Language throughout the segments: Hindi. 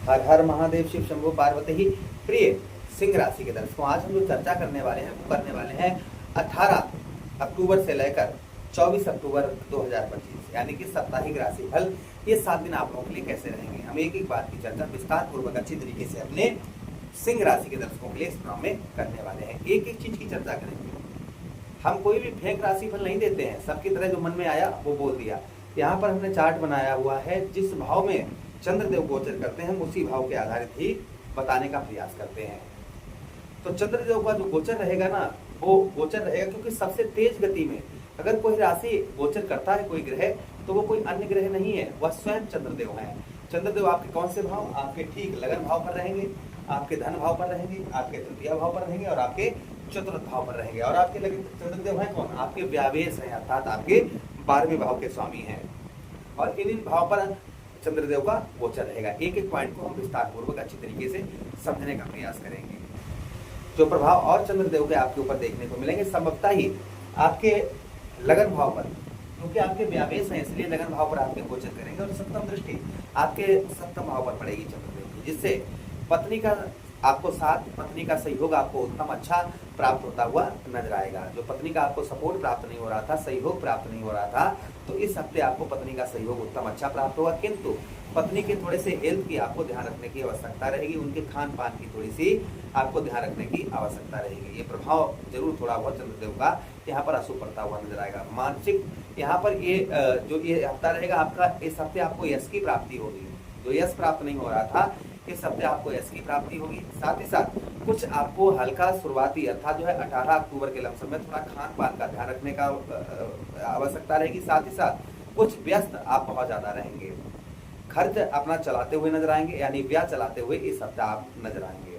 हर हर महादेव, शिव शंभु पार्वती ही। प्रिय सिंह राशि के दर्शकों, आज हम जो चर्चा करने वाले हैं वो करने वाले हैं 18 अक्टूबर से लेकर 24 अक्टूबर 2025 यानी कि साप्ताहिक राशि फल। ये 7 दिन आप लोगों के लिए कैसे रहेंगे, हम एक एक बात की चर्चा विस्तार पूर्वक अच्छी तरीके से अपने सिंह राशि के दर्शकों के लिए इस प्रोग्राम में करने वाले हैं। एक एक चीज की चर्चा करेंगे। हम कोई भी फेक राशि फल नहीं देते हैं, सबकी तरह जो मन में आया वो बोल दिया। यहाँ पर हमने चार्ट बनाया हुआ है, जिस भाव में चंद्रदेव गोचर करते हैं हम उसी भाव के आधारित ही बताने का प्रयास करते हैं। तो चंद्रदेव का जो गोचर रहेगा ना, वो गोचर रहेगा क्योंकि सबसे तेज गति में अगर कोई राशि गोचर करता है कोई ग्रह, तो वो कोई अन्य ग्रह नहीं है, वह स्वयं चंद्रदेव है। चंद्रदेव आपके कौन से भाव? आपके ठीक लगन भाव पर रहेंगे, आपके धन भाव पर रहेंगे, आपके तृतीय भाव पर रहेंगे और आपके चतुर्थ भाव पर रहेंगे। और आपके लगे चंद्रदेव है कौन? आपके व्यावेश हैं, अर्थात आपके 12वें भाव के स्वामी हैं। और इन भाव पर चंद्रदेव का गोचर रहेगा। एक एक पॉइंट को हम विस्तार पूर्वक अच्छी तरीके से समझने का प्रयास करेंगे। जो प्रभाव और चंद्रदेव के आपके ऊपर देखने को मिलेंगे, संभवतः ही आपके लगन भाव पर, क्योंकि आपके व्यावेश हैं इसलिए लगन भाव पर आपके गोचर करेंगे। और सप्तम दृष्टि आपके सप्तम भाव पर पड़ेगी चंद्रदेव की, जिससे पत्नी का आपको साथ, पत्नी का सहयोग आपको उत्तम अच्छा प्राप्त होता हुआ नजर आएगा। जो पत्नी का आपको सपोर्ट प्राप्त नहीं हो रहा था, सहयोग प्राप्त नहीं हो रहा था, तो इस हफ्ते आपको पत्नी का सहयोग उत्तम अच्छा प्राप्त होगा। किंतु पत्नी के थोड़े से हेल्थ की आपको ध्यान रखने की आवश्यकता रहेगी, उनके खान पान की थोड़ी सी आपको ध्यान रखने की आवश्यकता रहेगी। ये प्रभाव जरूर थोड़ा बहुत चंद्रदेव का यहाँ पर अशुभ पड़ता हुआ नजर आएगा। मानसिक यहाँ पर ये जो ये हफ्ता रहेगा आपका, इस हफ्ते आपको यश की प्राप्ति होगी। जो यश प्राप्त नहीं हो रहा था, इस हफ्ते आपको यश की प्राप्ति होगी। साथ ही साथ कुछ आपको हल्का शुरुआती अर्थात जो है 18 अक्टूबर के लमसम में थोड़ा खान पान का ध्यान रखने का आवश्यकता रहेगी। साथ ही साथ कुछ व्यस्त आप बहुत ज्यादा रहेंगे, खर्च अपना चलाते हुए नजर आएंगे, यानी व्यय चलाते हुए इस हफ्ते आप नजर आएंगे।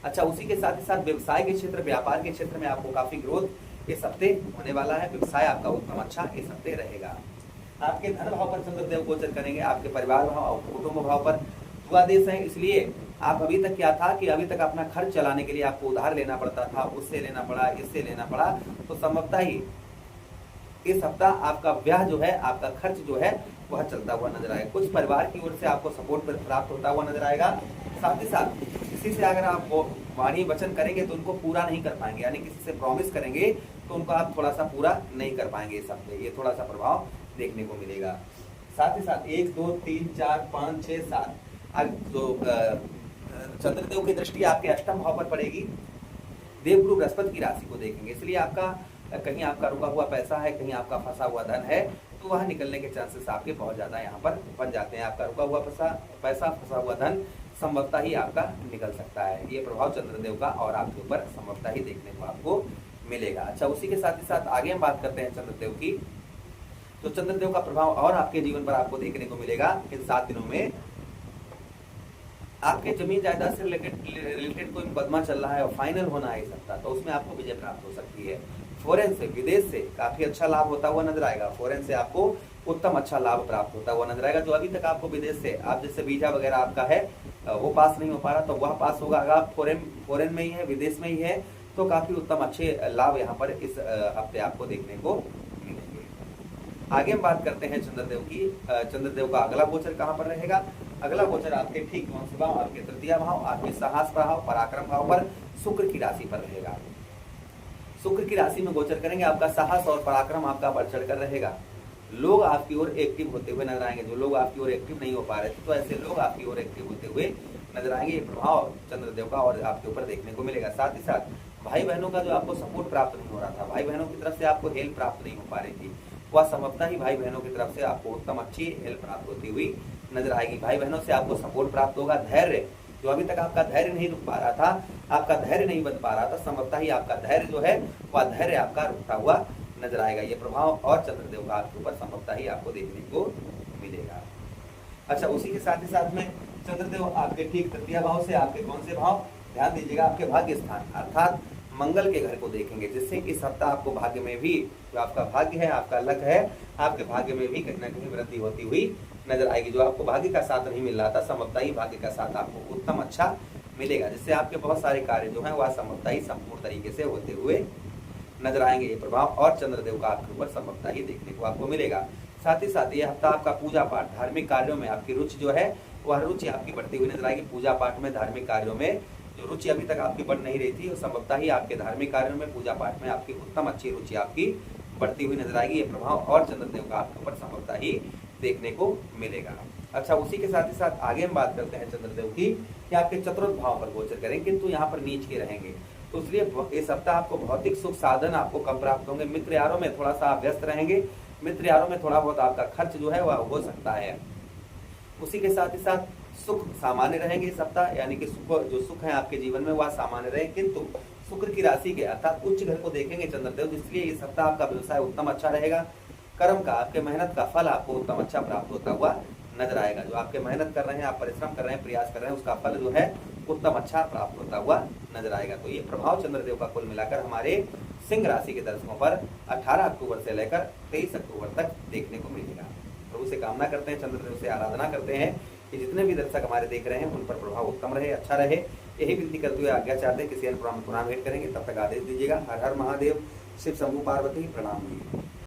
अच्छा, उसी के साथ ही साथ व्यवसाय के क्षेत्र, व्यापार के क्षेत्र में आपको काफी ग्रोथ इस हफ्ते होने वाला है। व्यवसाय आपका उत्तम अच्छा इस हफ्ते रहेगा। आपके धन भाव पर चंद्रदेव गोचर करेंगे, आपके परिवार भाव और कुटुंब भाव पर द्वादश है। इसलिए आप अभी तक क्या था कि अभी तक अपना खर्च चलाने के लिए आपको उधार लेना पड़ता था, उससे लेना पड़ा, इससे लेना पड़ा, तो संभवतः ही इस हफ्ता आपका व्यय जो है, आपका खर्च जो है वह चलता हुआ नजर आएगा। कुछ परिवार की ओर से आपको सपोर्ट प्राप्त होता हुआ नजर आएगा। साथ ही साथ किसी से अगर आप वाणी वचन करेंगे तो उनको पूरा नहीं कर पाएंगे, यानी किसी से प्रॉमिस करेंगे तो उनको आप थोड़ा सा पूरा नहीं कर पाएंगे इस हफ्ते। ये थोड़ा सा प्रभाव देखने को मिलेगा। साथ ही साथ 1 2 3 4 5 6 7 तो चंद्रदेव की दृष्टि आपके अष्टम भाव पर पड़ेगी। देवगुरु बृहस्पति की राशि को देखेंगे, इसलिए आपका कहीं आपका रुका हुआ पैसा है, कहीं आपका फंसा हुआ धन है, तो वह निकलने के चांसेस आपके बहुत ज्यादा यहाँ पर बन जाते हैं। आपका रुका हुआ पैसा फंसा हुआ धन संभवतः ही आपका निकल सकता है। ये प्रभाव चंद्रदेव का और आपके ऊपर संभवतः ही देखने को आपको मिलेगा। अच्छा, उसी के साथ ही साथ आगे हम बात करते हैं चंद्रदेव की। तो चंद्रदेव का प्रभाव और आपके जीवन पर आपको देखने को मिलेगा इन 7 दिनों में। आपके जमीन जायदाद से रिलेटेड कोई मुकदमा चल रहा है और फाइनल होना है इस हफ्ता, तो उसमें आपको विजय प्राप्त हो सकती है। फॉरेन से, विदेश से काफी अच्छा लाभ होता हुआ नजर आएगा। फॉरेन से आपको उत्तम अच्छा लाभ प्राप्त होता हुआ नजर आएगा। जो अभी तक आपको विदेश से, आप जैसे वीजा वगैरह आपका है वो पास नहीं हो पा रहा, तो वह पास होगा। अगर आप फॉरेन में ही है, विदेश में ही है, तो काफी उत्तम अच्छे लाभ यहाँ पर इस हफ्ते आपको देखने को मिलेंगे। आगे हम बात करते हैं चंद्रदेव की। चंद्रदेव का अगला गोचर कहाँ पर रहेगा? अगला गोचर आपके ठीक कौन से भाव? आपके तृतीय भाव, आपके साहस भाव, पराक्रम भाव पर शुक्र की राशि पर रहेगा। शुक्र की राशि में गोचर करेंगे, आपका साहस और पराक्रम आपका बढ़ चढ़ कर रहेगा। लोग आपकी ओर एक्टिव होते हुए नजर आएंगे। जो लोग आपकी ओर एक्टिव नहीं हो पा रहे थे, तो ऐसे लोग आपकी ओर एक्टिव होते हुए नजर आएंगे। ये प्रभाव चंद्रदेव का और आपके ऊपर देखने को मिलेगा। साथ ही साथ भाई बहनों का जो आपको सपोर्ट प्राप्त नहीं हो रहा था, भाई बहनों की तरफ से आपको हेल्प प्राप्त नहीं हो पा रही थी, वह संभवतः ही भाई बहनों की तरफ से आपको उत्तम अच्छी हेल्प प्राप्त होती हुई नजर आएगी। भाई बहनों से आपको सपोर्ट प्राप्त होगा। धैर्य, जो अभी तक आपका धैर्य नहीं रुक पा रहा था, आपका धैर्य नहीं बन पा रहा था, संभवतः ही आपका धैर्य जो है वह धैर्य आपका रुकता हुआ नजर आएगा। ये प्रभाव और चंद्रदेव का आपके ऊपर संभवतः ही आपको देखने को मिलेगा। अच्छा, उसी के साथ ही साथ में चंद्रदेव आपके ठीक तृतीय भाव से, आपके कौन से भाव? ध्यान दीजिएगा, आपके भाग्य स्थान अर्थात मंगल के घर को देखेंगे, जिससे इस हफ्ता आपको भाग्य में भी, जो आपका भाग्य है, आपका लक है, आपके भाग्य में भी कहीं ना कहीं वृद्धि होती हुई नजर आएगी। जो आपको भाग्य का साथ नहीं मिल रहा था, संभवतः ही भाग्य का साथ आपको उत्तम अच्छा मिलेगा, जिससे आपके बहुत सारे कार्य जो है वह संभवतः ही संपूर्ण तरीके से होते हुए नजर आएंगे। ये प्रभाव और चंद्रदेव का आपके ऊपर संभवतः ही देखने को आपको मिलेगा। साथ ही साथ ये हफ्ता आपका पूजा पाठ, धार्मिक कार्यों में आपकी रुचि जो है वह रुचि आपकी बढ़ती हुई नजर आएगी। पूजा पाठ में, धार्मिक कार्यों में जो रुचि अभी तक आपकी बढ़ नहीं रही थी, वो संभवतः ही आपके धार्मिक कार्यों में, पूजा पाठ में आपकी उत्तम अच्छी रुचि आपकी बढ़ती हुई नजर आएगी। ये प्रभाव और चंद्रदेव का आपके ऊपर संभवतः ही देखने को मिलेगा। अच्छा, उसी के साथ ही साथ आगे हम बात करते हैं चंद्रदेव की कि आपके चतुर्थ भाव पर गोचर करेंगे, किंतु यहाँ पर नीच के रहेंगे। तो इसलिए इस सप्ताह आपको भौतिक सुख साधन आपको कम प्राप्त होंगे। मित्र यारों में थोड़ा सा आप व्यस्त रहेंगे, मित्र यारों में थोड़ा बहुत आपका खर्च जो है वह हो सकता है। उसी के साथ ही साथ सुख सामान्य रहेंगे इस सप्ताह, यानी कि जो सुख है आपके जीवन में वह सामान्य रहे, किंतु शुक्र की राशि के अर्थात उच्च घर को देखेंगे चंद्रदेव, इसलिए इस सप्ताह आपका व्यवसाय उत्तम अच्छा रहेगा। कर्म का, आपके मेहनत का फल आपको उत्तम अच्छा प्राप्त होता हुआ नजर आएगा। जो आपके मेहनत कर रहे हैं, आप परिश्रम कर रहे हैं, प्रयास कर रहे हैं, उसका फल जो है उत्तम अच्छा प्राप्त होता हुआ नजर आएगा। तो ये प्रभाव चंद्रदेव का कुल मिलाकर हमारे सिंह राशि के दर्शकों पर 18 अक्टूबर से लेकर 23 अक्टूबर तक देखने को मिलेगा। प्रभु से कामना करते हैं, चंद्रदेव से आराधना करते हैं कि जितने भी दर्शक हमारे देख रहे हैं उन पर प्रभाव उत्तम रहे, अच्छा रहे। यही विनती करते हुए आज्ञा चाहते हैं, किसी अन्य प्रोग्राम में पुनः भेंट करेंगे, तब तक आदेश दीजिएगा। हर हर महादेव, शिव शंभू पार्वती, प्रणाम।